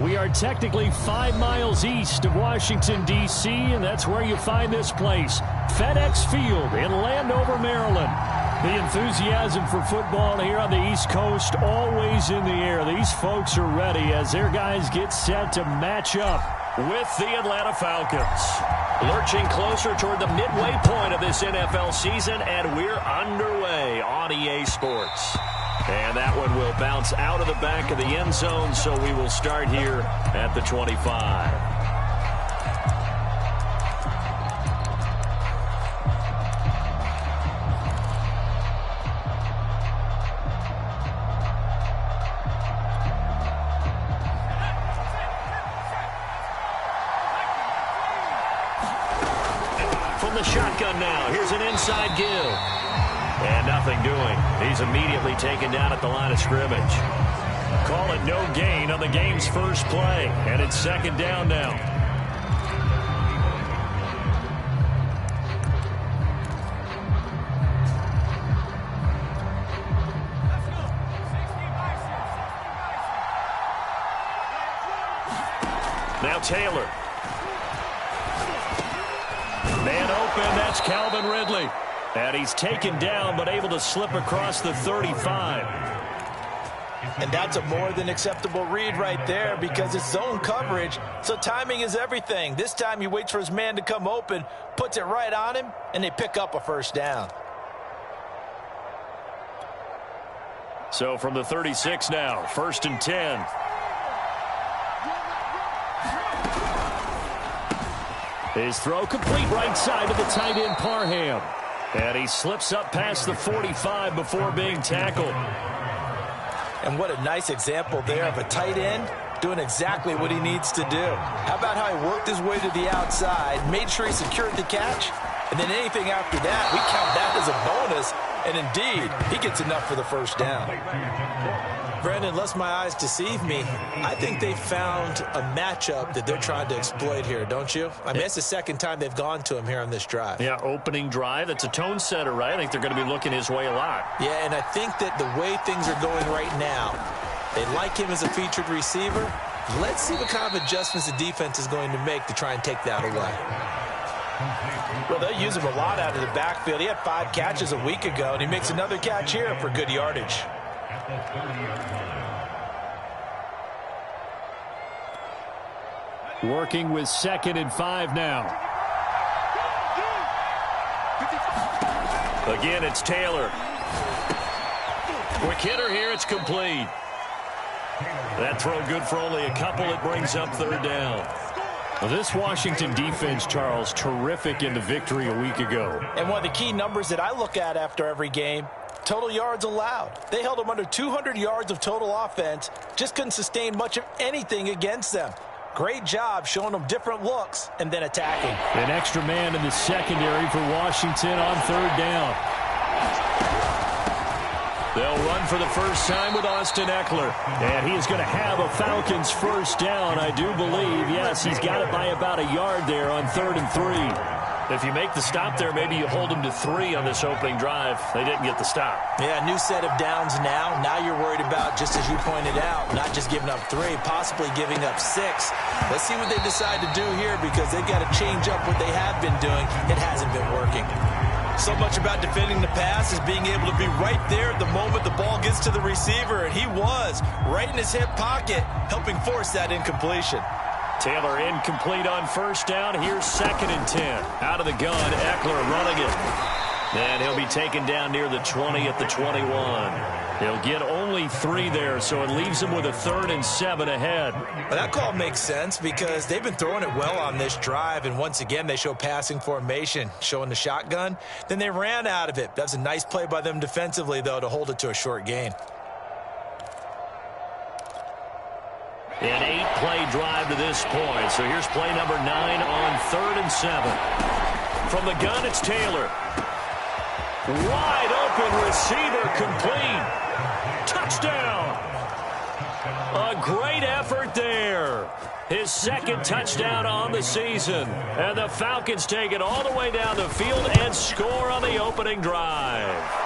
We are technically 5 miles east of Washington, D.C., and that's where you find this place, FedEx Field in Landover, Maryland. The enthusiasm for football here on the East Coast always in the air. These folks are ready as their guys get set to match up with the Atlanta Falcons. Lurching closer toward the midway point of this NFL season, and we're underway on EA Sports. And that one will bounce out of the back of the end zone, so we will start here at the 25. From the shotgun now, here's an inside give. And nothing doing. He's immediately taken down at the line of scrimmage. Call it no gain on the game's first play. And it's second down now. Now Taylor. Man open, that's Calvin Ridley. And he's taken down, but able to slip across the 35. And that's a more than acceptable read right there because it's zone coverage, so timing is everything. This time he waits for his man to come open, puts it right on him, and they pick up a first down. So from the 36 now, 1st and 10. His throw complete right side to the tight end Parham. And he slips up past the 45 before being tackled. And what a nice example there of a tight end doing exactly what he needs to do. How about how he worked his way to the outside, made sure he secured the catch, and then anything after that, we count that as a bonus. And indeed, he gets enough for the first down. Brandon, unless my eyes deceive me, I think they found a matchup that they're trying to exploit here, don't you? I mean, it's the second time they've gone to him here on this drive. Yeah, opening drive. It's a tone setter, right? I think they're going to be looking his way a lot. Yeah, and I think that the way things are going right now, they like him as a featured receiver. Let's see what kind of adjustments the defense is going to make to try and take that away. Well, they'll use him a lot out of the backfield. He had 5 catches a week ago, and he makes another catch here for good yardage. Working with 2nd and 5 now. Again, it's Taylor. Quick hitter here, it's complete. That throw good for only a couple. It brings up 3rd down. Well, this Washington defense, Charles, terrific in the victory a week ago. And one of the key numbers that I look at after every game, total yards allowed. They held them under 200 yards of total offense, just couldn't sustain much of anything against them. Great job showing them different looks and then attacking. An extra man in the secondary for Washington on 3rd down. They'll run for the first time with Austin Eckler. And he is going to have a Falcons first down, I do believe. Yes, he's got it by about a yard there on 3rd and 3. If you make the stop there, maybe you hold them to 3 on this opening drive. They didn't get the stop. Yeah, new set of downs now. Now you're worried about, just as you pointed out, not just giving up 3, possibly giving up 6. Let's see what they decide to do here because they've got to change up what they have been doing. It hasn't been working. So much about defending the pass is being able to be right there at the moment the ball gets to the receiver, and he was right in his hip pocket, helping force that incompletion. Taylor incomplete on first down. Here's 2nd and 10. Out of the gun, Eckler running it. And he'll be taken down near the 20 at the 21. He'll get only 3 there, so it leaves him with a 3rd and 7 ahead. Well, that call makes sense because they've been throwing it well on this drive, and once again they show passing formation, showing the shotgun. Then they ran out of it. That's a nice play by them defensively, though, to hold it to a short gain. An 8-play drive to this point. So here's play number 9 on 3rd and 7. From the gun, it's Taylor. Wide open receiver complete. Touchdown. A great effort there. His 2nd touchdown on the season. And the Falcons take it all the way down the field and score on the opening drive.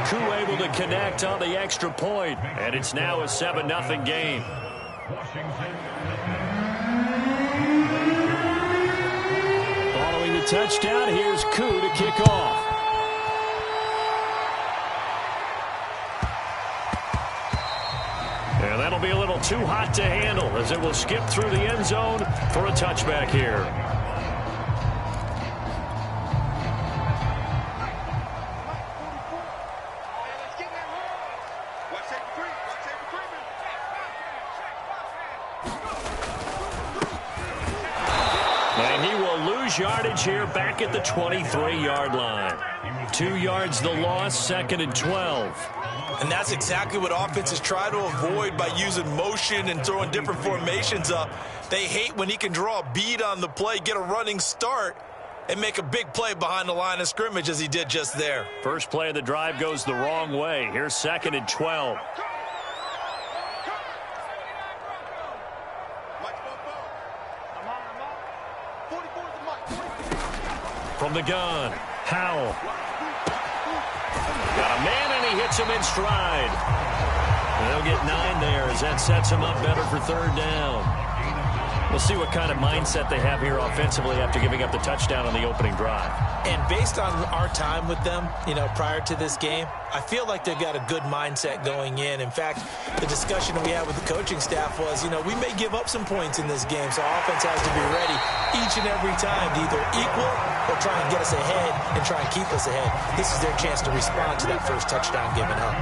Koo able to connect on the extra point, and it's now a 7-0 game. Following the touchdown, here's Koo to kick off. And that'll be a little too hot to handle as it will skip through the end zone for a touchback here. And he will lose yardage here back at the 23-yard line. 2 yards the loss, 2nd and 12. And that's exactly what offenses try to avoid by using motion and throwing different formations up. They hate when he can draw a bead on the play, get a running start, and make a big play behind the line of scrimmage as he did just there. First play of the drive goes the wrong way. Here's 2nd and 12. From the gun, Howell. Got a man, and he hits him in stride. They'll get 9 there as that sets him up better for 3rd down. We'll see what kind of mindset they have here offensively after giving up the touchdown on the opening drive. And based on our time with them, prior to this game, I feel like they've got a good mindset going in. In fact, the discussion that we had with the coaching staff was, we may give up some points in this game, so offense has to be ready each and every time to either equal or try and get us ahead and try and keep us ahead. This is their chance to respond to that first touchdown given up.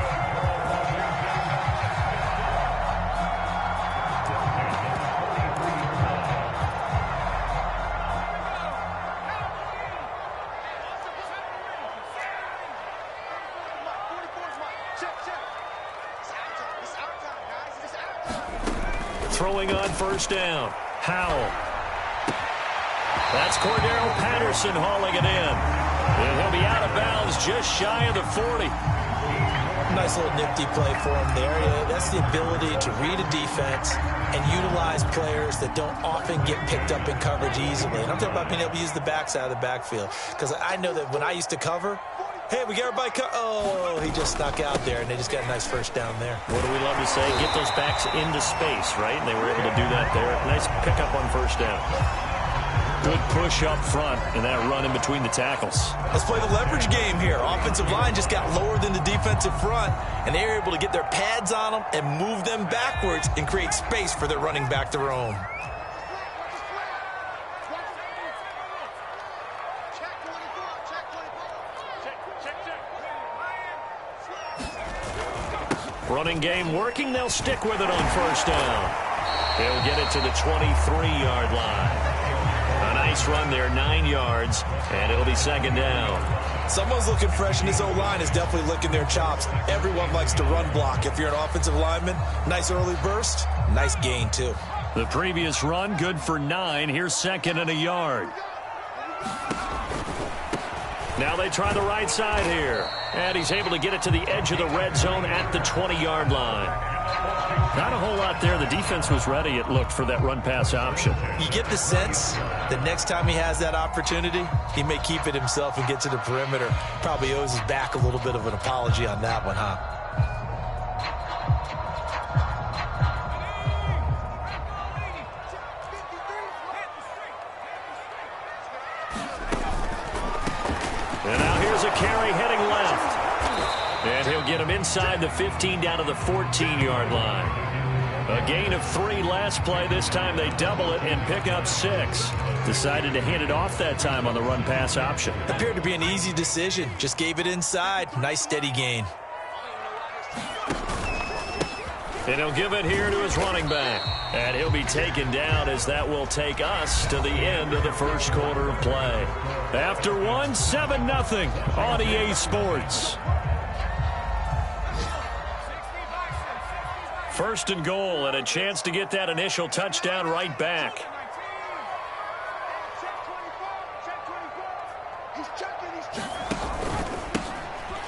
Throwing on 1st down. Howell. That's Cordero Patterson hauling it in. And he'll be out of bounds just shy of the 40. Nice little nifty play for him there. That's the ability to read a defense and utilize players that don't often get picked up in coverage easily. And I'm talking about being able to use the backside of the backfield. Because I know that when I used to cover, hey, we got everybody oh, he just snuck out there, and they just got a nice 1st down there. What do we love to say? Get those backs into space, right? And they were able to do that there. Nice pickup on 1st down. Good push up front, and that run in between the tackles. Let's play the leverage game here. Offensive line just got lower than the defensive front, and they were able to get their pads on them and move them backwards and create space for their running back to roam. Running game working. They'll stick with it on 1st down. They'll get it to the 23-yard line. A nice run there, 9 yards, and it'll be 2nd down. Someone's looking fresh, and his O-line is definitely licking their chops. Everyone likes to run block. If you're an offensive lineman, nice early burst, nice gain, too. The previous run, good for 9. Here's 2nd and a yard. Now they try the right side here. And he's able to get it to the edge of the red zone at the 20-yard line. Not a whole lot there. The defense was ready, it looked, for that run-pass option. You get the sense that next time he has that opportunity, he may keep it himself and get to the perimeter. Probably owes his back a little bit of an apology on that one, huh? And now here's a carry heading left. And he'll get him inside the 15 down to the 14-yard line. A gain of 3 last play. This time they double it and pick up 6. Decided to hand it off that time on the run-pass option. Appeared to be an easy decision. Just gave it inside. Nice steady gain. And he'll give it here to his running back. And he'll be taken down as that will take us to the end of the first quarter of play. After one, 7-0 on EA Sports. 1st and goal, and a chance to get that initial touchdown right back.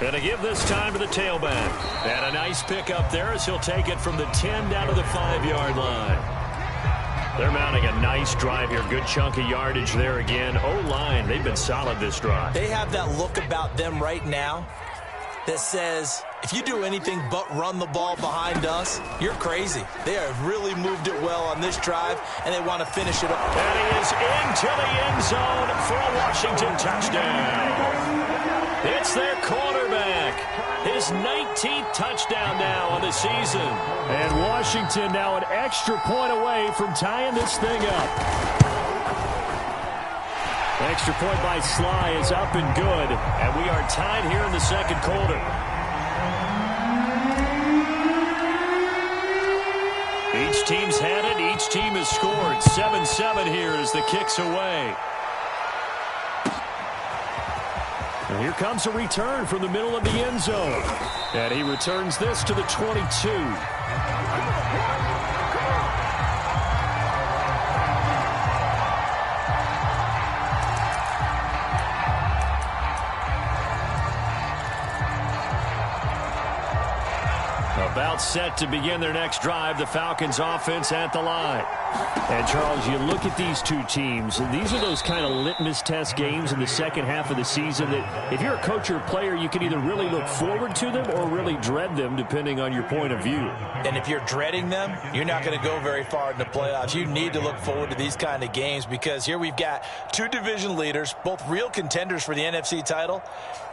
And a give this time to the tailback. And a nice pick up there as he'll take it from the 10 down to the 5-yard line. They're mounting a nice drive here. Good chunk of yardage there again. O-line, they've been solid this drive. They have that look about them right now that says, if you do anything but run the ball behind us, you're crazy. They have really moved it well on this drive, and they want to finish it up. And he is into the end zone for a Washington touchdown. It's their quarterback. His 19th touchdown now on the season. And Washington now an extra point away from tying this thing up. Extra point by Sly is up and good. And we are tied here in the second quarter. Each team's had it. Each team has scored. 7-7 here as the kick's away. And here comes a return from the middle of the end zone. And he returns this to the 22. About set to begin their next drive, the Falcons offense at the line. And, Charles, you look at these two teams, and these are those kind of litmus test games in the second half of the season that if you're a coach or a player, you can either really look forward to them or really dread them, depending on your point of view. And if you're dreading them, you're not going to go very far in the playoffs. You need to look forward to these kind of games because here we've got two division leaders, both real contenders for the NFC title.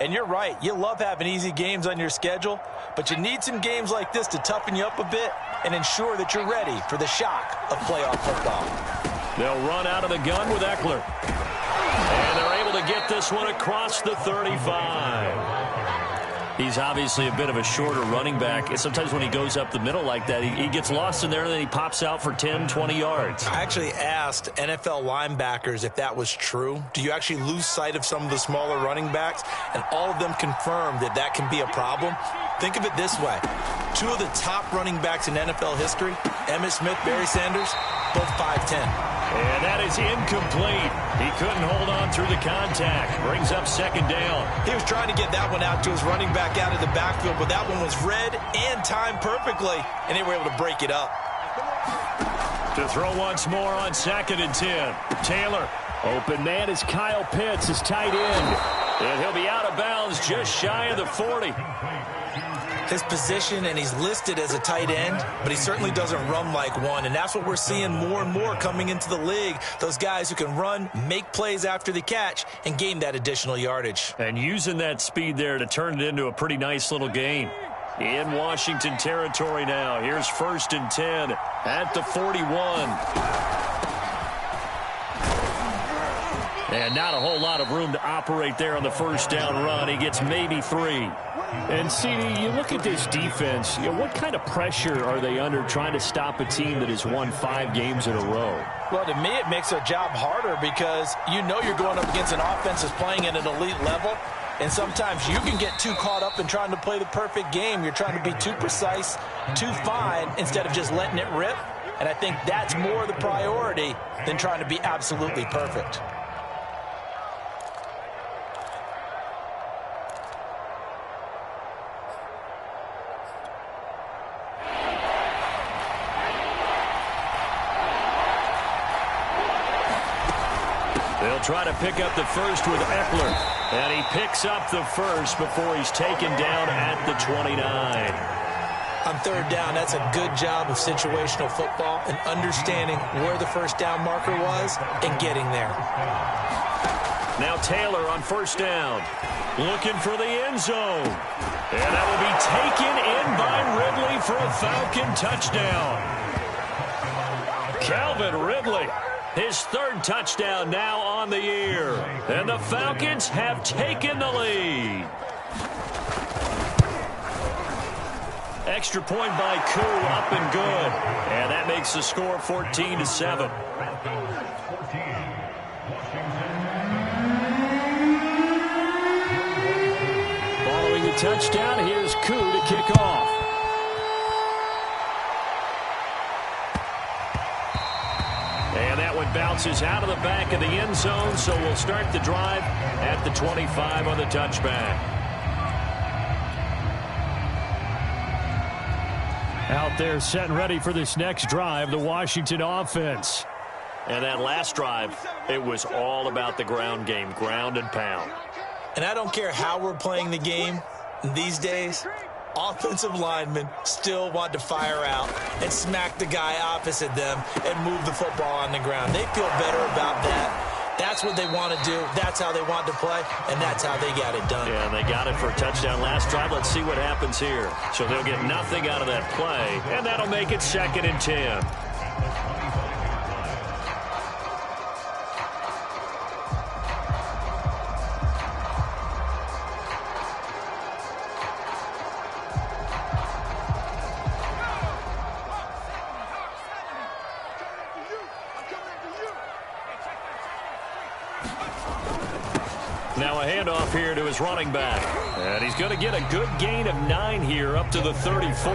And you're right, you love having easy games on your schedule, but you need some games like this to toughen you up a bit and ensure that you're ready for the shock of playoff football. They'll run out of the gun with Eckler. And they're able to get this one across the 35. He's obviously a bit of a shorter running back. And sometimes when he goes up the middle like that, he gets lost in there and then he pops out for 10, 20 yards. I actually asked NFL linebackers if that was true. Do you actually lose sight of some of the smaller running backs? And all of them confirmed that that can be a problem. Think of it this way. Two of the top running backs in NFL history, Emmitt Smith, Barry Sanders, both 5'10". And that is incomplete. He couldn't hold on through the contact. Brings up second down. He was trying to get that one out to his running back out of the backfield, but that one was read and timed perfectly, and they were able to break it up. To throw once more on 2nd and 10. Taylor. Open man is Kyle Pitts, his tight end. And he'll be out of bounds just shy of the 40. His position, and he's listed as a tight end, but he certainly doesn't run like one, and that's what we're seeing more and more coming into the league. Those guys who can run, make plays after the catch, and gain that additional yardage. And using that speed there to turn it into a pretty nice little gain. In Washington territory now. Here's 1st and 10 at the 41. And not a whole lot of room to operate there on the first down run. He gets maybe 3. And, CD, you look at this defense, what kind of pressure are they under trying to stop a team that has won 5 games in a row? Well, to me, it makes their job harder because you know you're going up against an offense that's playing at an elite level. And sometimes you can get too caught up in trying to play the perfect game. You're trying to be too precise, too fine, instead of just letting it rip. And I think that's more the priority than trying to be absolutely perfect. They'll try to pick up the first with Eckler. And he picks up the first before he's taken down at the 29. On 3rd down, that's a good job of situational football and understanding where the first down marker was and getting there. Now Taylor on 1st down. Looking for the end zone. And that will be taken in by Ridley for a Falcon touchdown. Calvin Ridley. His 3rd touchdown now on the year. And the Falcons have taken the lead. Extra point by Koo, up and good. And that makes the score 14-7. Following the touchdown, here's Koo to kick off. And that one bounces out of the back of the end zone, so we'll start the drive at the 25 on the touchback. Out there set and ready for this next drive, the Washington offense. And that last drive, it was all about the ground game, ground and pound. And I don't care how we're playing the game, These days, offensive linemen still want to fire out and smack the guy opposite them and move the football on the ground. They feel better about that. That's what they want to do. That's how they want to play, and that's how they got it done. Yeah, and they got it for a touchdown last drive. Let's see what happens here. So they'll get nothing out of that play, and that'll make it 2nd and 10. Now a handoff here to his running back. And he's going to get a good gain of 9 here up to the 34.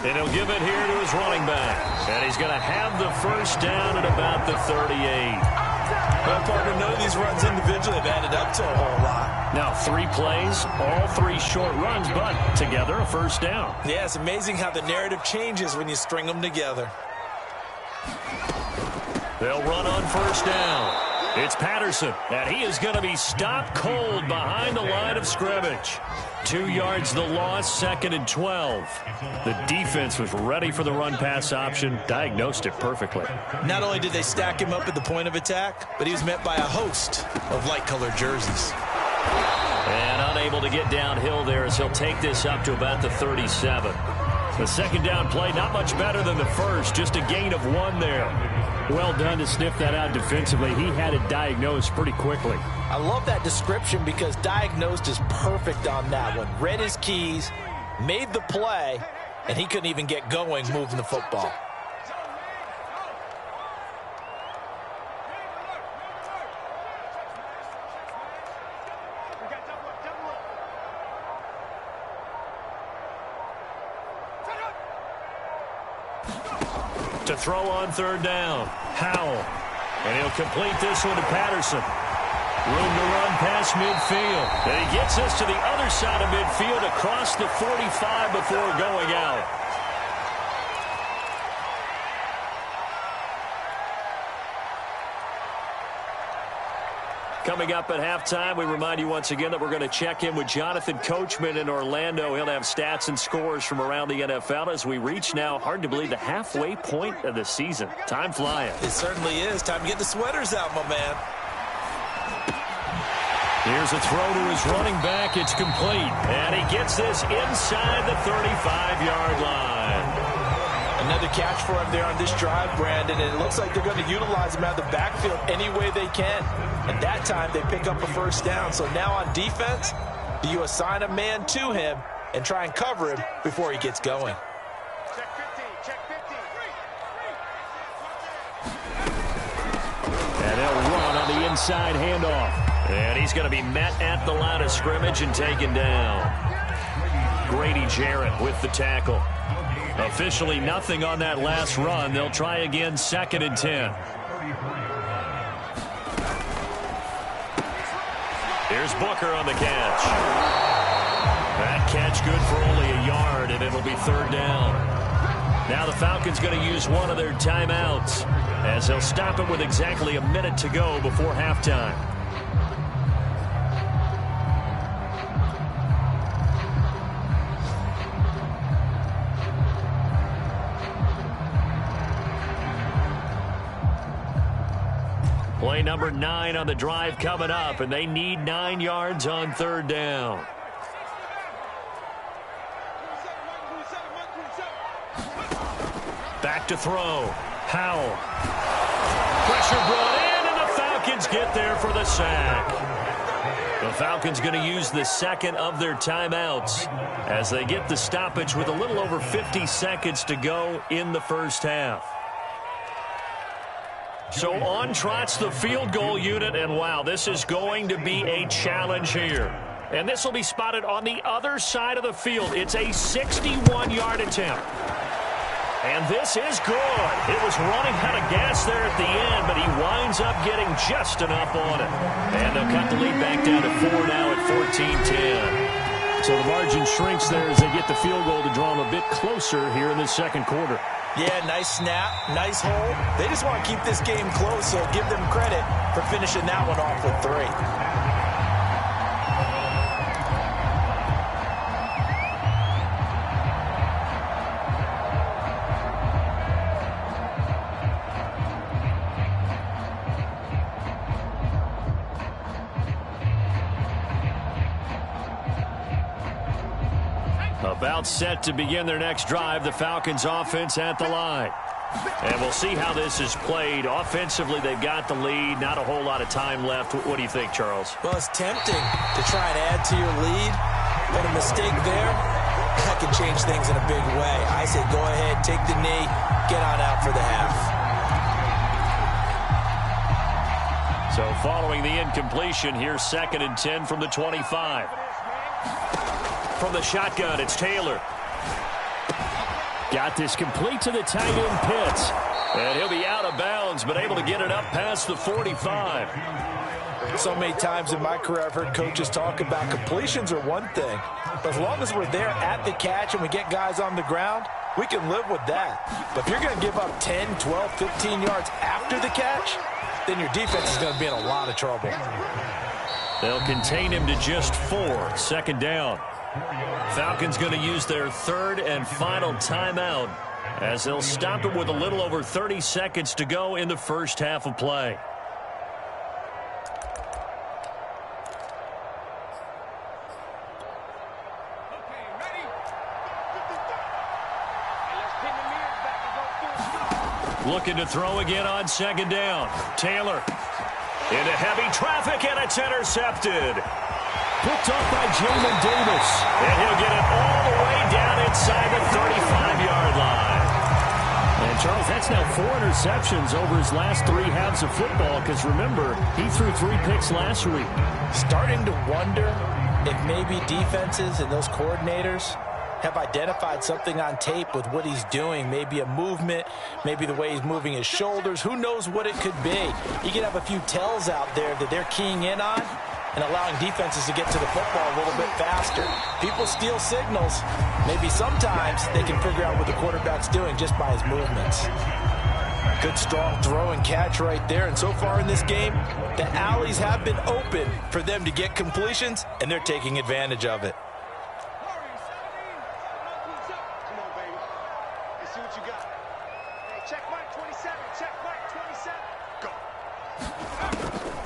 And he'll give it here to his running back. And he's going to have the first down at about the 38. Well, partner, none of these runs individually have added up to a whole lot. Now 3 plays, all 3 short runs, but together a first down. Yeah, it's amazing how the narrative changes when you string them together. They'll run on first down. It's Patterson, and he is going to be stopped cold behind the line of scrimmage. 2 yards the loss, 2nd and 12. The defense was ready for the run-pass option, diagnosed it perfectly. Not only did they stack him up at the point of attack, but he was met by a host of light-colored jerseys. And unable to get downhill there as he'll take this up to about the 37. The second down play, not much better than the first, just a gain of 1 there. Well done to sniff that out defensively. He had it diagnosed pretty quickly. I love that description because diagnosed is perfect on that one. Read his keys, made the play, and he couldn't even get going moving the football. To throw on third down, Howell. And he'll complete this one to Patterson. Room to run past midfield. And he gets us to the other side of midfield across the 45 before going out. Coming up at halftime, we remind you once again that we're going to check in with Jonathan Coachman in Orlando. He'll have stats and scores from around the NFL as we reach now, hard to believe, the halfway point of the season. Time flying. It certainly is. Time to get the sweaters out, my man. Here's a throw to his running back. It's complete. And he gets this inside the 35-yard line. Another catch for him there on this drive, Brandon, and it looks like they're going to utilize him out of the backfield any way they can. And that time they pick up a first down. So now on defense, do you assign a man to him and try and cover him before he gets going? Check 15, check 15. And he'll run on the inside handoff. And he's going to be met at the line of scrimmage and taken down. Grady Jarrett with the tackle. Officially nothing on that last run. They'll try again, 2nd and 10. Here's Booker on the catch. That catch good for only a yard, and it'll be third down. Now the Falcons going to use one of their timeouts as they'll stop it with exactly a minute to go before halftime. Play number 9 on the drive coming up, and they need 9 yards on third down. Back to throw. Howell. Pressure brought in, and the Falcons get there for the sack. The Falcons going to use the second of their timeouts as they get the stoppage with a little over 50 seconds to go in the first half. So on trots the field goal unit, and wow, this is going to be a challenge here. And this will be spotted on the other side of the field. It's a 61-yard attempt. And this is good. It was running out of gas there at the end, but he winds up getting just enough on it. And they'll cut the lead back down to 4 now at 14-10. So the margin shrinks there as they get the field goal to draw them a bit closer here in the second quarter. Yeah, nice snap, nice hold. They just want to keep this game close, so give them credit for finishing that one off with 3. About set to begin their next drive, the Falcons offense at the line. And we'll see how this is played. Offensively, they've got the lead. Not a whole lot of time left. What do you think, Charles? Well, it's tempting to try and add to your lead, but a mistake there, that can change things in a big way. I say go ahead, take the knee, get on out for the half. So following the incompletion, here's 2nd and 10 from the 25. From the shotgun, it's Taylor. Got this complete to the tight end Pitts. And he'll be out of bounds, but able to get it up past the 45. So many times in my career I've heard coaches talk about completions are one thing. But as long as we're there at the catch and we get guys on the ground, we can live with that. But if you're going to give up 10, 12, 15 yards after the catch, then your defense is going to be in a lot of trouble. They'll contain him to just 4. 2nd down. Falcons going to use their 3rd and final timeout as they'll stop it with a little over 30 seconds to go in the first half of play. Looking to throw again on 2nd down. Taylor into heavy traffic, and it's intercepted. Picked off by Jamin Davis. And he'll get it all the way down inside the 35-yard line. And, Charles, that's now 4 interceptions over his last 3 halves of football because, remember, he threw 3 picks last week. Starting to wonder if maybe defenses and those coordinators have identified something on tape with what he's doing. Maybe a movement, maybe the way he's moving his shoulders. Who knows what it could be? You could have a few tells out there that they're keying in on and allowing defenses to get to the football a little bit faster. People steal signals. Maybe sometimes they can figure out what the quarterback's doing just by his movements. Good, strong throw and catch right there. And so far in this game, the alleys have been open for them to get completions, and they're taking advantage of it.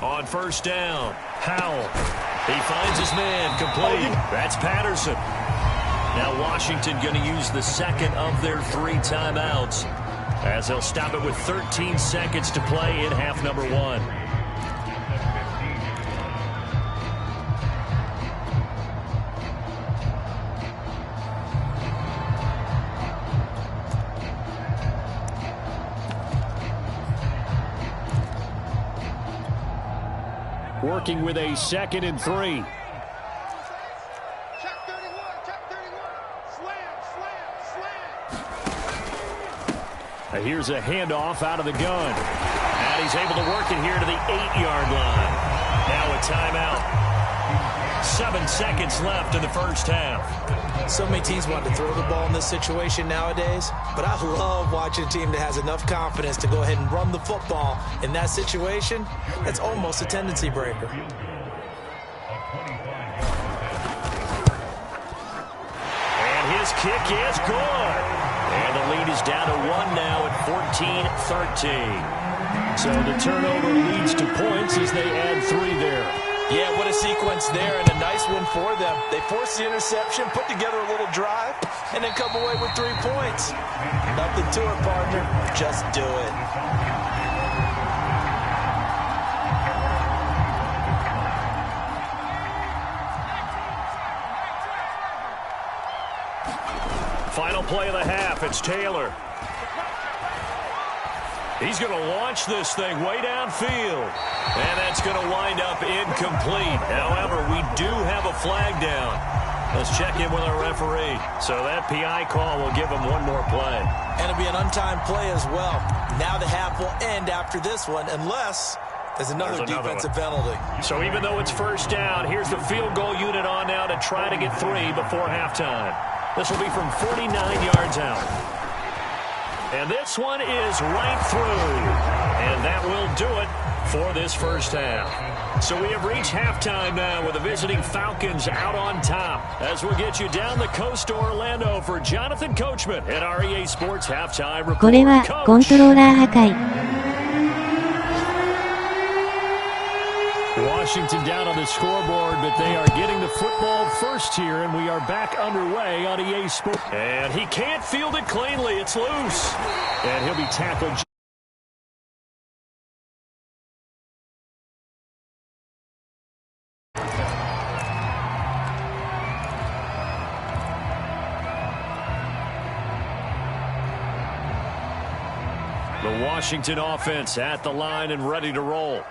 On 1st down, Howell. He finds his man, complete. That's Patterson. Now Washington going to use the 2nd of their 3 timeouts as they'll stop it with 13 seconds to play in half number 1. Working with a 2nd and 3. Check 31, check 31. Slam. Here's a handoff out of the gun. And he's able to work it here to the 8-yard line. Now a timeout. 7 seconds left in the first half. So many teams want to throw the ball in this situation nowadays, but I love watching a team that has enough confidence to go ahead and run the football in that situation. That's almost a tendency breaker. And his kick is good. And the lead is down to 1 now at 14-13. So the turnover leads to points as they add 3 there. Yeah, what a sequence there, and a nice one for them. They forced the interception, put together a little drive, and then come away with 3 points. Nothing to it, partner. Just do it. Final play of the half, it's Taylor. He's going to launch this thing way downfield. And that's going to wind up incomplete. However, we do have a flag down. Let's check in with our referee. So that PI call will give him 1 more play. And it'll be an untimed play as well. Now the half will end after this one unless there's another defensive penalty. So even though it's 1st down, here's the field goal unit on now to try to get 3 before halftime. This will be from 49 yards out. And this one is right through. And that will do it for this first half. So we have reached halftime now with the visiting Falcons out on top. As we'll get you down the coast to Orlando for Jonathan Coachman at REA Sports Halftime Report. これはコントローラー破壊。Washington down on the scoreboard, but they are getting the football first here, and we are back underway on EA Sports. And he can't field it cleanly. It's loose. And he'll be tackled. The Washington offense at the line and ready to roll.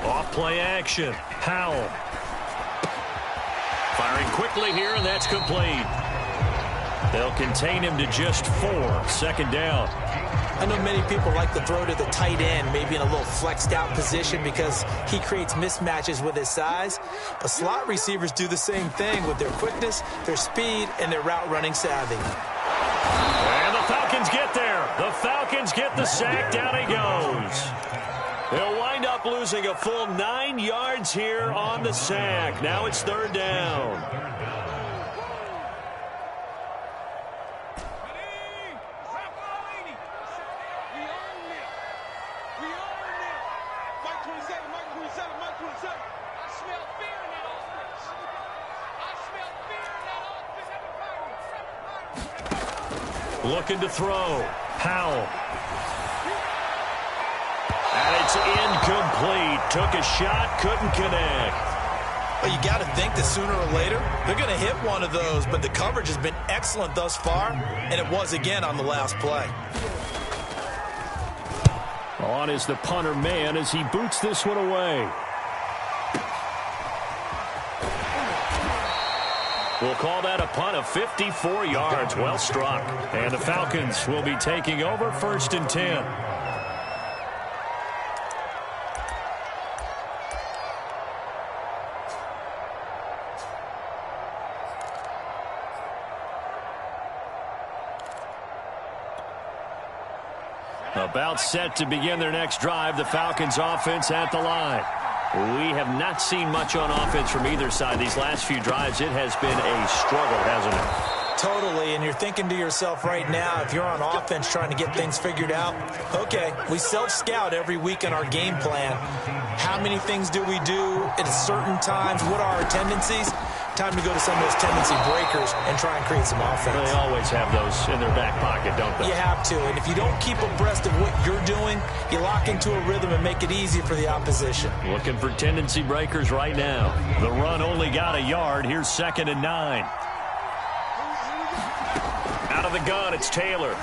Off play action. Powell. Firing quickly here, and that's complete. They'll contain him to just 4. Second down. I know many people like to throw to the tight end, maybe in a little flexed out position because he creates mismatches with his size. But slot receivers do the same thing with their quickness, their speed, and their route running savvy. And the Falcons get there. The Falcons get the sack. Down he goes. They'll wind up losing a full 9 yards here on the sack. Now it's third down. Looking to throw. Powell. And it's incomplete. Took a shot, couldn't connect. Well, you got to think that sooner or later, they're going to hit one of those, but the coverage has been excellent thus far, and it was again on the last play. On is the punter man as he boots this one away. We'll call that a punt of 54 yards. Well struck. And the Falcons will be taking over 1st and 10. About set to begin their next drive. The Falcons offense at the line. We have not seen much on offense from either side. These last few drives, it has been a struggle, hasn't it? Totally, and you're thinking to yourself right now, if you're on offense trying to get things figured out, okay, we self-scout every week in our game plan. How many things do we do at certain times? What are our tendencies? Time to go to some of those tendency breakers and try and create some offense. They always have those in their back pocket, don't they? You have to, and if you don't keep abreast of what you're doing, you lock into a rhythm and make it easy for the opposition. Looking for tendency breakers right now. The run only got a yard. Here's 2nd and 9. Out of the gun, it's Taylor.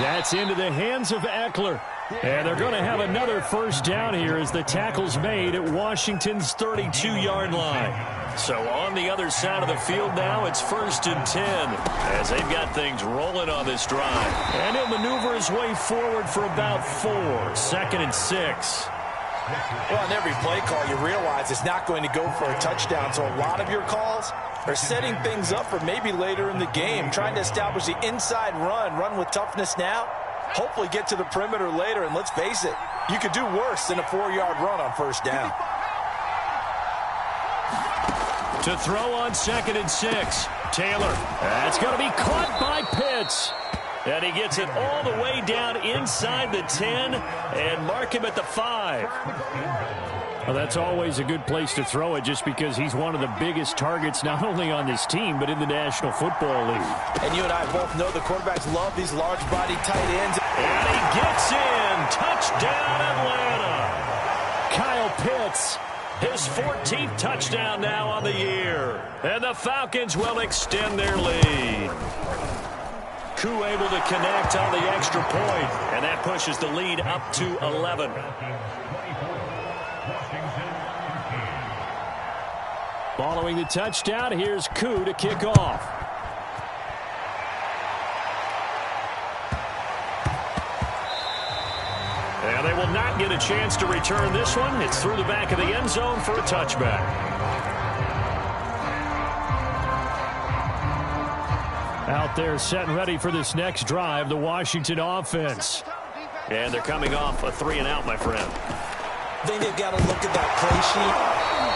That's into the hands of Eckler. And they're going to have another first down here as the tackle's made at Washington's 32-yard line. So on the other side of the field now, it's 1st and 10 as they've got things rolling on this drive. And he'll maneuver his way forward for about 4. 2nd and 6. Well, on every play call, you realize it's not going to go for a touchdown. So a lot of your calls are setting things up for maybe later in the game, trying to establish the inside run with toughness now. Hopefully get to the perimeter later, and let's face it, you could do worse than a 4-yard run on 1st down. To throw on 2nd and 6. Taylor. That's going to be caught by Pitts. And he gets it all the way down inside the 10 and mark him at the 5. Well, that's always a good place to throw it just because he's one of the biggest targets not only on this team but in the National Football League. And you and I both know the quarterbacks love these large-bodied tight ends. And he gets in. Touchdown, Atlanta. Kyle Pitts, his 14th touchdown now on the year. And the Falcons will extend their lead. Koo able to connect on the extra point, and that pushes the lead up to 11. Following the touchdown, here's Koo to kick off. And they will not get a chance to return this one. It's through the back of the end zone for a touchback. Out there set and ready for this next drive, the Washington offense. And they're coming off a 3-and-out, my friend. I think they've got to look at that play sheet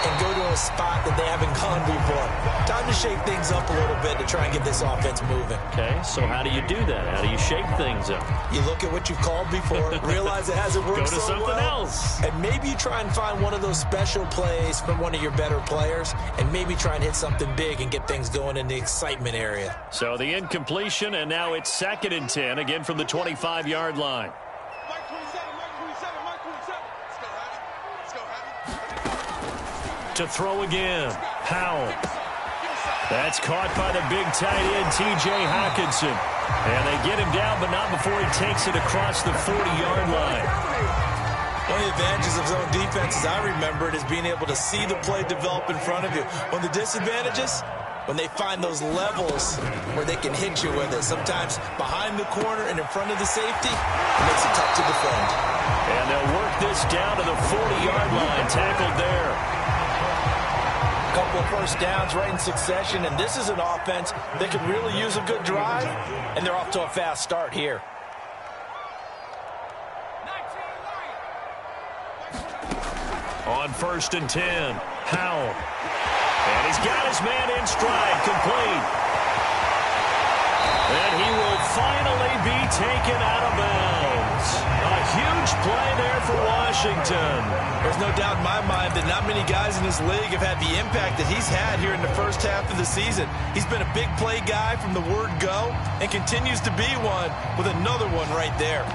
and go to a spot that they haven't gone before. Time to shake things up a little bit to try and get this offense moving. Okay, so how do you do that? How do you shake things up? You look at what you've called before, realize it hasn't worked Go to so something well, else. and maybe you try and find one of those special plays from one of your better players, and maybe try and hit something big and get things going in the excitement area. So the incompletion, and now it's 2nd and 10, again from the 25-yard line. To throw again, Powell. That's caught by the big tight end, T.J. Hockenson. And they get him down, but not before he takes it across the 40-yard line. One of the advantages of zone defense, as I remember it, is being able to see the play develop in front of you. One of the disadvantages, when they find those levels where they can hit you with it. Sometimes behind the corner and in front of the safety, it makes it tough to defend. And they'll work this down to the 40-yard line, tackled there. Couple of first downs right in succession, and this is an offense that could really use a good drive, and they're off to a fast start here. On 1st and 10, Powell. And he's got his man in stride, complete. And he will finally be taken out of bounds. A huge play there for Washington. There's no doubt in my mind that not many guys in this league have had the impact that he's had here in the first half of the season. He's been a big play guy from the word go and continues to be one with another one right there.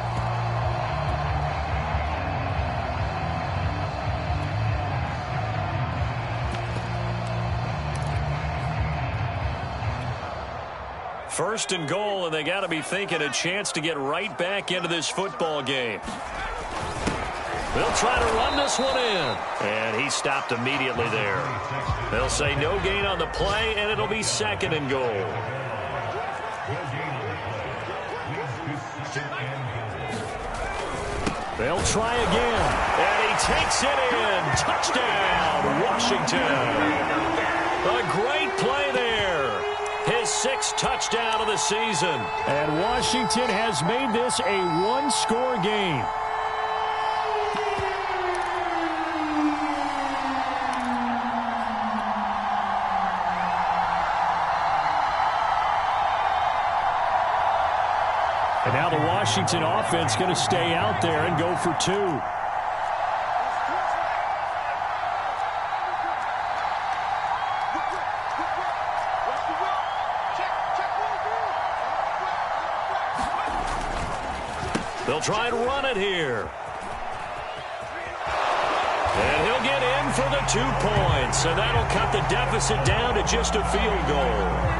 First and goal, and they got to be thinking a chance to get right back into this football game. They'll try to run this one in. And he stopped immediately there. They'll say no gain on the play, and it'll be 2nd and goal. They'll try again. And he takes it in. Touchdown, Washington. A great play there. His 6th touchdown of the season. And Washington has made this a one-score game. And now the Washington offense going to stay out there and go for 2. They'll try and run it here. And he'll get in for the 2 points. And that'll cut the deficit down to just a field goal.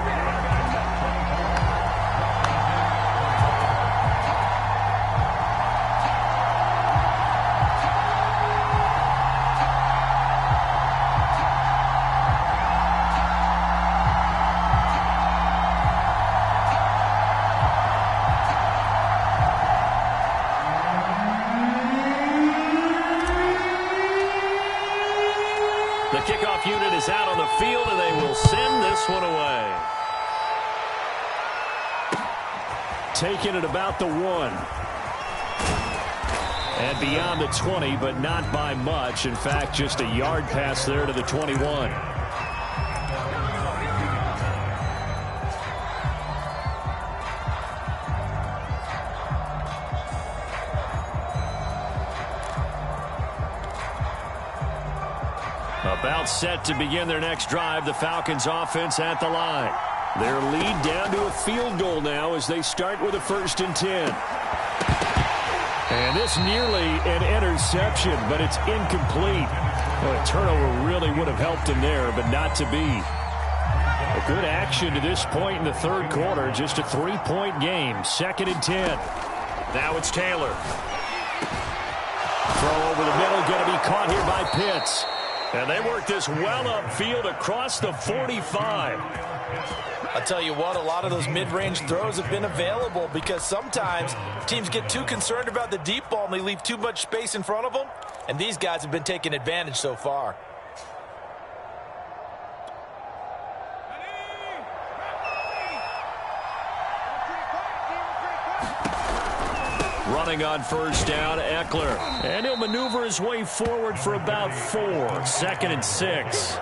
The kickoff unit is out on the field, and they will send this one away. Taking it about the 1. And beyond the 20, but not by much. In fact, just a yard pass there to the 21. About set to begin their next drive. The Falcons offense at the line. Their lead down to a field goal now as they start with a 1st and 10. And this nearly an interception, but it's incomplete. Well, a turnover really would have helped him there, but not to be. A good action to this point in the 3rd quarter. Just a 3-point game. 2nd and 10. Now it's Taylor. Throw over the middle, going to be caught here by Pitts. And they work this well upfield across the 45. I'll tell you what, a lot of those mid-range throws have been available because sometimes teams get too concerned about the deep ball and they leave too much space in front of them. And these guys have been taking advantage so far. Running on first down, Eckler. And he'll maneuver his way forward for about 4. 2nd and 6.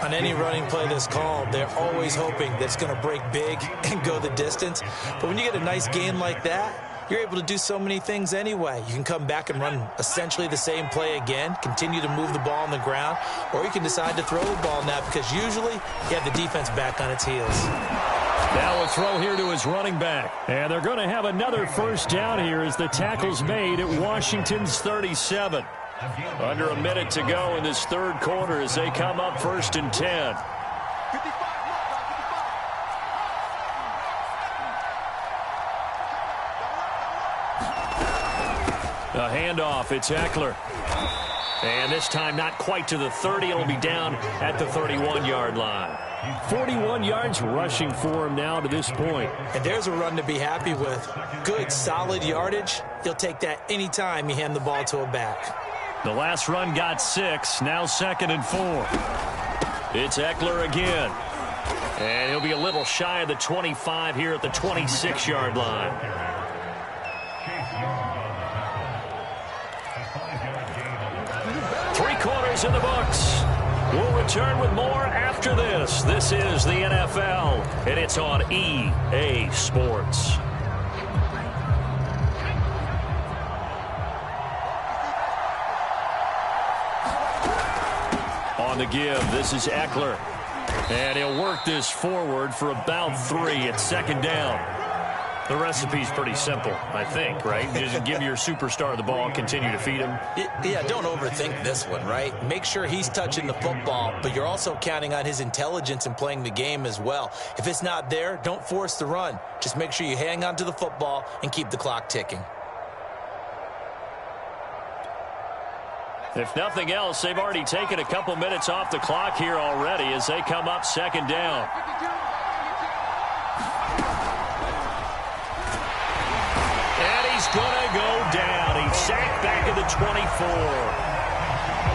On any running play that's called, they're always hoping that it's going to break big and go the distance. But when you get a nice gain like that, you're able to do so many things anyway. You can come back and run essentially the same play again, continue to move the ball on the ground, or you can decide to throw the ball now because usually you have the defense back on its heels. Now a throw here to his running back. And they're going to have another first down here as the tackle's made at Washington's 37. Under a minute to go in this third quarter as they come up 1st and 10. A handoff, it's Eckler. And this time not quite to the 30. It'll be down at the 31-yard line. 41 yards rushing for him now to this point. And there's a run to be happy with. Good, solid yardage. You'll take that anytime you hand the ball to a back. The last run got 6. Now 2nd and 4. It's Eckler again. And he'll be a little shy of the 25 here at the 26-yard line. Three-quarters in the books. We'll return with more after this. This is the NFL, and it's on EA Sports. On the give, this is Eckler. And he'll work this forward for about 3 at 2nd down. The recipe's pretty simple, I think, right? Just give your superstar the ball, continue to feed him. Yeah, don't overthink this one, right? Make sure he's touching the football, but you're also counting on his intelligence in playing the game as well. If it's not there, don't force the run. Just make sure you hang on to the football and keep the clock ticking. If nothing else, they've already taken a couple minutes off the clock here already as they come up 2nd down. Gonna go down. He's sacked back at the 24.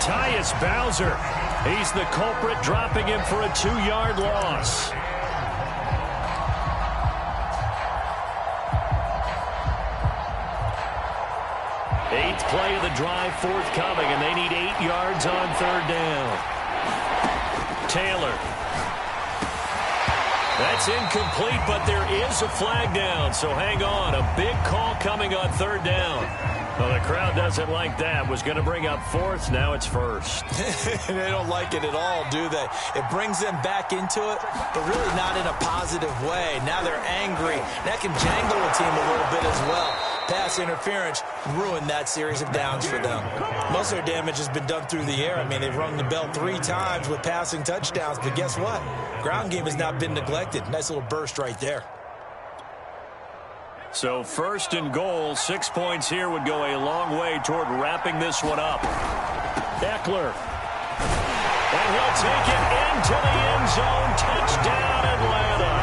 Tyus Bowser, he's the culprit, dropping him for a 2-yard loss. Eighth play of the drive forthcoming, and they need 8 yards on 3rd down. Taylor. That's incomplete, but there is a flag down, so hang on. A big call coming on 3rd down. Well, the crowd doesn't like that. Was going to bring up 4th. Now it's 1st. They don't like it at all, do they? It brings them back into it, but really not in a positive way. Now they're angry. That can jangle a team a little bit as well. Pass interference ruined that series of downs for them. Most of their damage has been done through the air. I mean, they've rung the bell 3 times with passing touchdowns, but guess what? Ground game has not been neglected. Nice little burst right there. So 1st and goal, 6 points here would go a long way toward wrapping this one up. Eckler. And he'll take it into the end zone. Touchdown, Atlanta.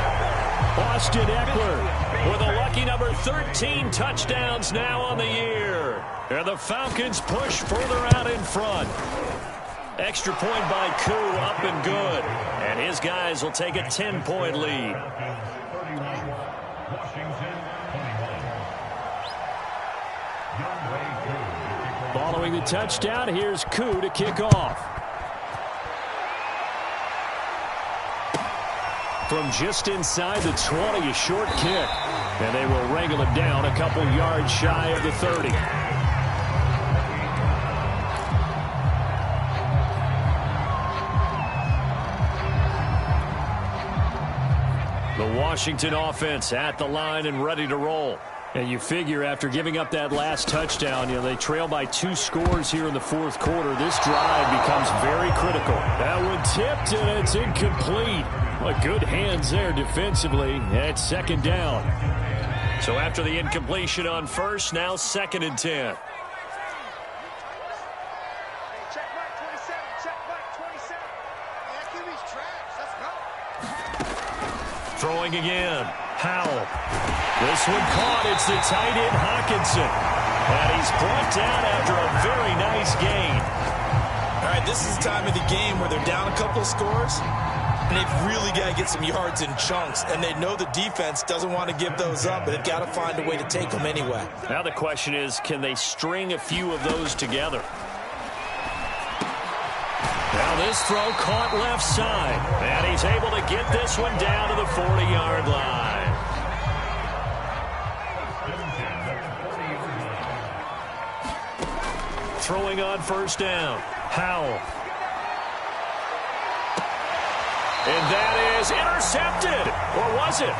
Austin Eckler with a lucky number 13 touchdowns now on the year. And the Falcons push further out in front. Extra point by Koo, up and good. And his guys will take a 10-point lead. Following the touchdown, here's Koo to kick off. From just inside the 20, a short kick. And they will wrangle it down a couple yards shy of the 30. The Washington offense at the line and ready to roll. And you figure after giving up that last touchdown, they trail by 2 scores here in the 4th quarter. This drive becomes very critical. That one tipped, and it's incomplete. Well, good hands there defensively at 2nd down. So after the incompletion on 1st, now 2nd and 10. Check right 27. Check right 27. That QB's trash. Let's go. Throwing again. Howell. This one caught. It's the tight end Hawkinson. And he's brought down after a very nice gain. All right, this is the time of the game where they're down a couple of scores. And they've really got to get some yards in chunks, and they know the defense doesn't want to give those up, but they've got to find a way to take them anyway. Now the question is, can they string a few of those together? Now this throw caught left side, and he's able to get this one down to the 40-yard line. Throwing on first down, Howell. And that is intercepted. Or was it?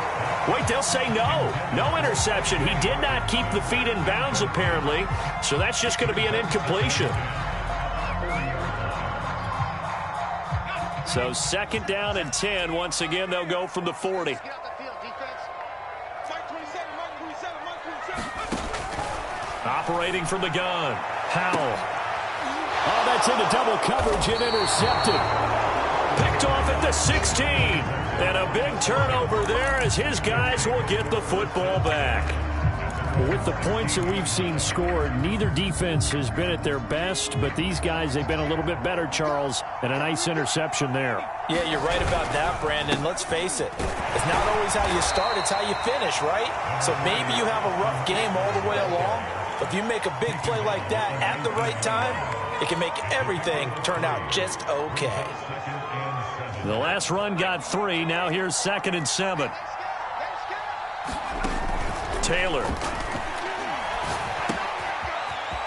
Wait, they'll say no. No interception. He did not keep the feet in bounds, apparently. So that's just going to be an incompletion. So 2nd down and 10. Once again, they'll go from the 40. Operating from the gun, Howell. Oh, that's into double coverage and intercepted. Picked off at the 16. And a big turnover there as his guys will get the football back. With the points that we've seen scored, neither defense has been at their best, but these guys, they've been a little bit better, Charles, and a nice interception there. Yeah, you're right about that, Brandon. Let's face it. It's not always how you start, it's how you finish, right? So maybe you have a rough game all the way along, but if you make a big play like that at the right time, it can make everything turn out just okay. The last run got 3. Now here's 2nd and 7. Taylor.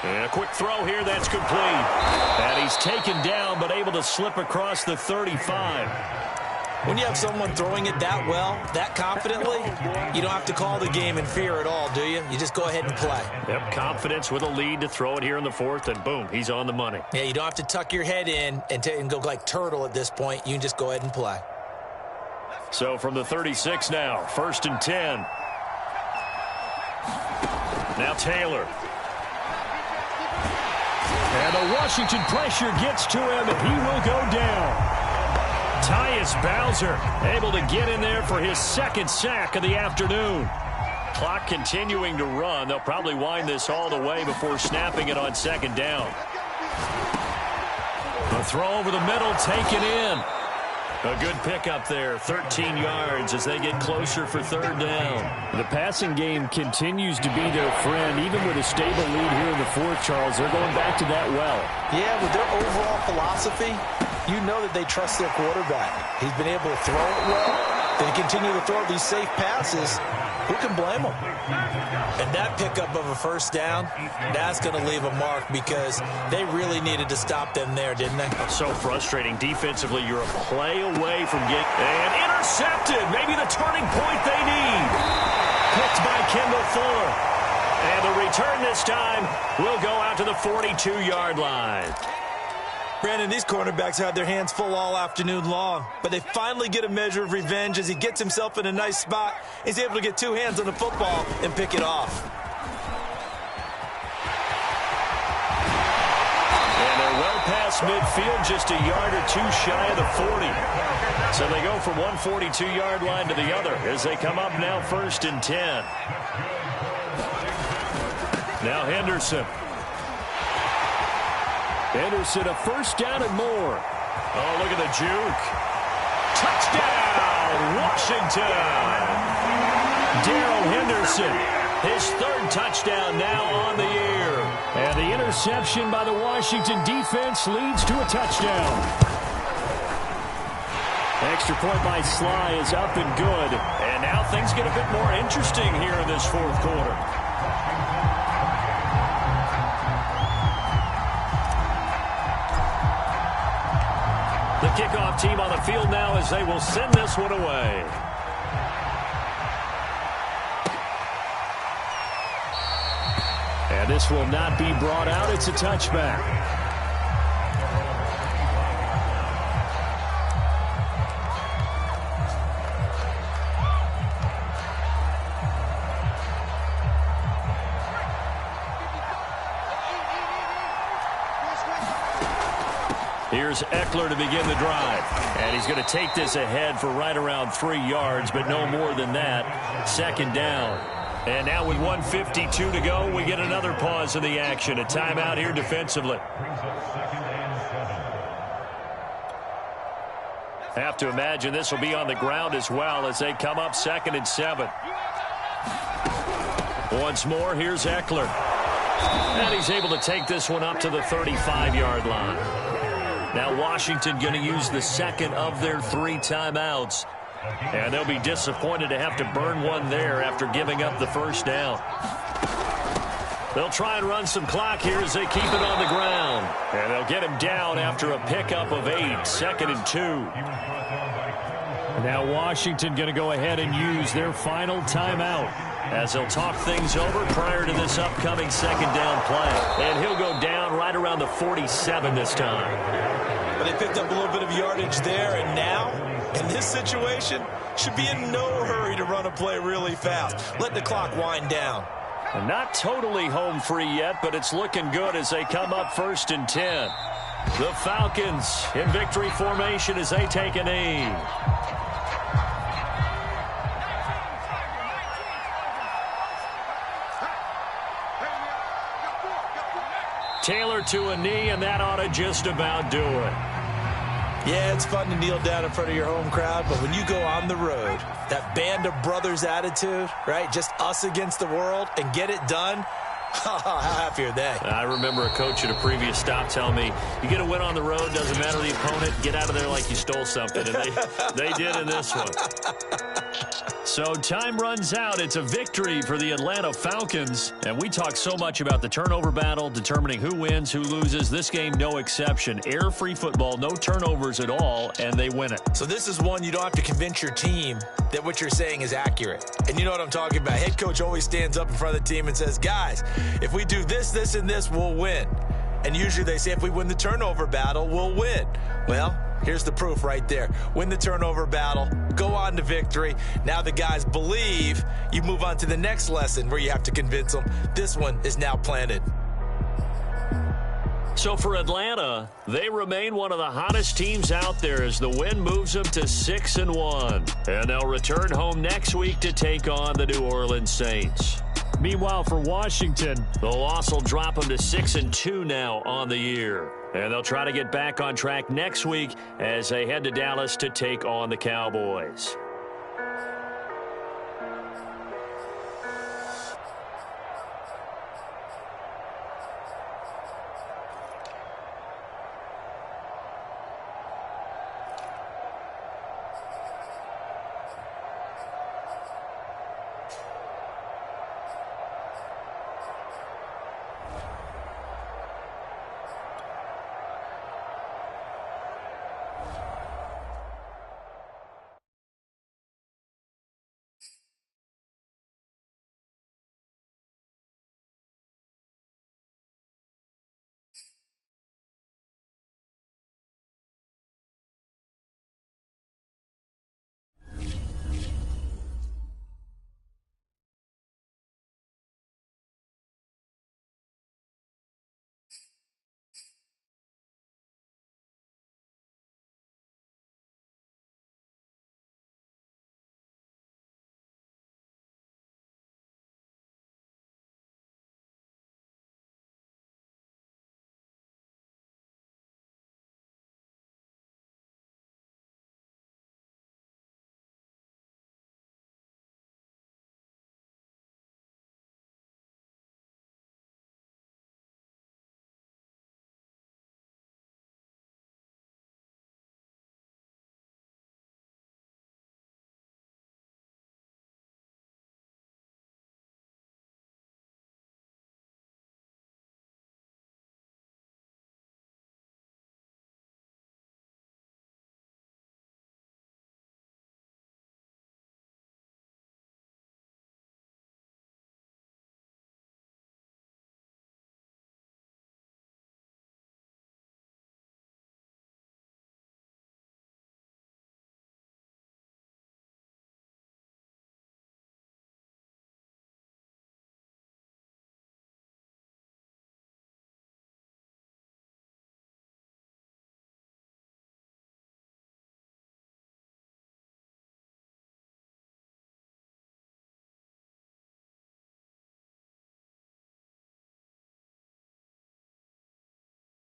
And a quick throw here, that's complete. And he's taken down, but able to slip across the 35. When you have someone throwing it that well, that confidently, you don't have to call the game in fear at all, do you? You just go ahead and play. Yep, confidence with a lead to throw it here in the 4th, and boom, he's on the money. Yeah, you don't have to tuck your head in and go like turtle at this point. You can just go ahead and play. So from the 36 now, 1st and 10. Now Taylor. And the Washington pressure gets to him, and he will go down. Tyus Bowser able to get in there for his 2nd sack of the afternoon. Clock continuing to run. They'll probably wind this all the way before snapping it on 2nd down. A throw over the middle taken in. A good pickup there, 13 yards as they get closer for 3rd down. The passing game continues to be their friend, even with a stable lead here in the 4th, Charles. They're going back to that well. Yeah, with their overall philosophy, you know that they trust their quarterback. He's been able to throw it well. They continue to throw these safe passes. Who can blame them? And that pickup of a 1st down, that's going to leave a mark because they really needed to stop them there, didn't they? So frustrating. Defensively, you're a play away from getting... And intercepted! Maybe the turning point they need. Picked by Kendall Fuller. And the return this time will go out to the 42-yard line. Brandon, these cornerbacks had their hands full all afternoon long, but they finally get a measure of revenge as he gets himself in a nice spot. He's able to get 2 hands on the football and pick it off. And they're well past midfield, just a yard or 2 shy of the 40. So they go from one 42-yard line to the other as they come up now 1st and 10. Now Henderson. Henderson, a 1st down and more. Oh, look at the juke. Touchdown, Washington. Darrell Henderson, his 3rd touchdown now on the year. And the interception by the Washington defense leads to a touchdown. Extra point by Sly is up and good. And now things get a bit more interesting here in this 4th quarter. The kickoff team on the field now as they will send this one away. And this will not be brought out. It's a touchback. Here's Eckler to begin the drive. And he's going to take this ahead for right around 3 yards, but no more than that. 2nd down. And now with 1:52 to go, we get another pause in the action. A timeout here defensively. Have to imagine this will be on the ground as well as they come up 2nd and 7. Once more, here's Eckler. And he's able to take this one up to the 35-yard line. Now Washington going to use the second of their 3 timeouts. And they'll be disappointed to have to burn one there after giving up the first down. They'll try and run some clock here as they keep it on the ground. And they'll get him down after a pickup of 8, 2nd and 2. Now Washington going to go ahead and use their final timeout as they'll talk things over prior to this upcoming 2nd down play. And he'll go down right around the 47 this time. But they picked up a little bit of yardage there, and now, in this situation, should be in no hurry to run a play really fast. Let the clock wind down. And not totally home free yet, but it's looking good as they come up 1st and 10. The Falcons in victory formation as they take a knee. Taylor to a knee, and that ought to just about do it. Yeah, it's fun to kneel down in front of your home crowd, but when you go on the road, that band of brothers attitude, right, just us against the world, and get it done, how happy are they? I remember a coach at a previous stop telling me, you get a win on the road, doesn't matter the opponent, get out of there like you stole something, and they did in this one. So time runs out. It's a victory for the Atlanta Falcons. And we talk so much about the turnover battle, determining who wins, who loses. This game, no exception. Air-free football, no turnovers at all, and they win it. So this is one you don't have to convince your team that what you're saying is accurate. And you know what I'm talking about. Head coach always stands up in front of the team and says, guys, if we do this, this, and this, we'll win. And usually they say if we win the turnover battle, we'll win. Well, here's the proof right there. Win the turnover battle, go on to victory. Now the guys believe. You move on to the next lesson where you have to convince them. This one is now planted. So for Atlanta, they remain one of the hottest teams out there as the win moves them to 6-1. And they'll return home next week to take on the New Orleans Saints. Meanwhile, for Washington, the loss will drop them to 6-2 now on the year. And they'll try to get back on track next week as they head to Dallas to take on the Cowboys.